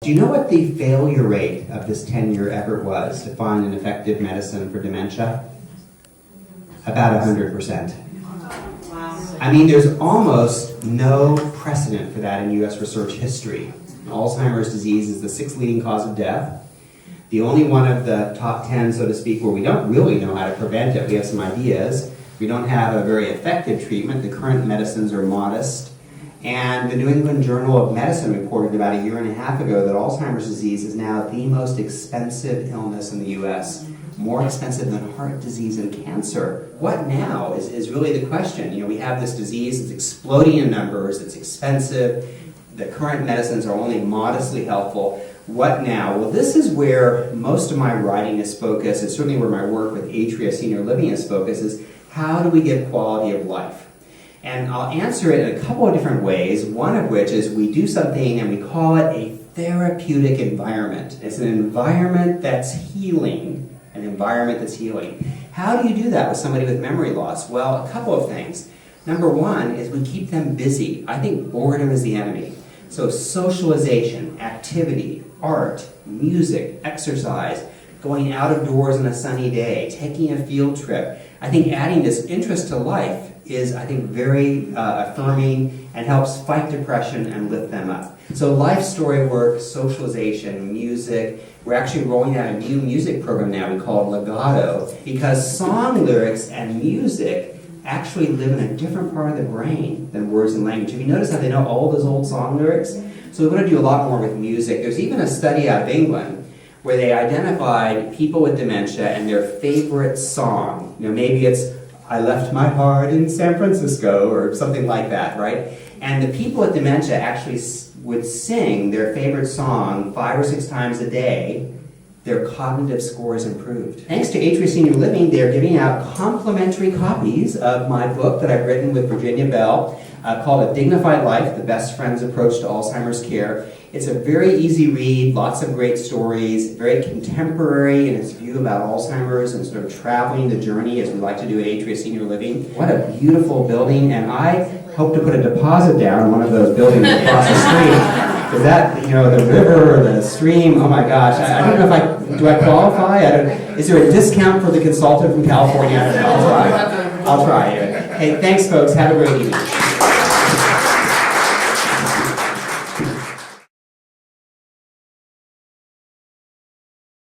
Do you know what the failure rate of this 10-year effort was to find an effective medicine for dementia? About 100%. I mean, there's almost no precedent for that in U.S. research history. Alzheimer's disease is the 6th leading cause of death. The only one of the top 10, so to speak, where we don't really know how to prevent it. We have some ideas. We don't have a very effective treatment. The current medicines are modest. And the New England Journal of Medicine reported about a year and a half ago that Alzheimer's disease is now the most expensive illness in the U.S., more expensive than heart disease and cancer. What now is really the question. You know, we have this disease, it's exploding in numbers, it's expensive, the current medicines are only modestly helpful. What now? Well, this is where most of my writing is focused, and certainly where my work with Atria Senior Living is focused, is how do we get quality of life? And I'll answer it in a couple of different ways, one of which is we do something and we call it a therapeutic environment. It's an environment that's healing, an environment that's healing. How do you do that with somebody with memory loss? Well, a couple of things. Number one is we keep them busy. I think boredom is the enemy. So socialization, activity, art, music, exercise, going out of doors on a sunny day, taking a field trip. I think adding this interest to life is, I think, very affirming and helps fight depression and lift them up. So life story work, socialization, music. We're actually rolling out a new music program now we call it Legato, because song lyrics and music actually live in a different part of the brain than words and language. Have you noticed how they know all those old song lyrics? So we want to do a lot more with music. There's even a study out of England where they identified people with dementia and their favorite song. You know, maybe it's I left my heart in San Francisco or something like that, right? And the people with dementia actually would sing their favorite song 5 or 6 times a day. Their cognitive scores improved. Thanks to Atria Senior Living, they're giving out complimentary copies of my book that I've written with Virginia Bell called A Dignified Life, The Best Friend's Approach to Alzheimer's Care. It's a very easy read, lots of great stories, very contemporary in its view about Alzheimer's and sort of traveling the journey as we like to do at Atria Senior Living. What a beautiful building, and I hope to put a deposit down in one of those buildings across the street. Because that, you know, the river, the stream, oh my gosh, I don't know do I qualify? Is there a discount for the consultant from California? I don't know, I'll try. Hey, thanks folks, have a great evening.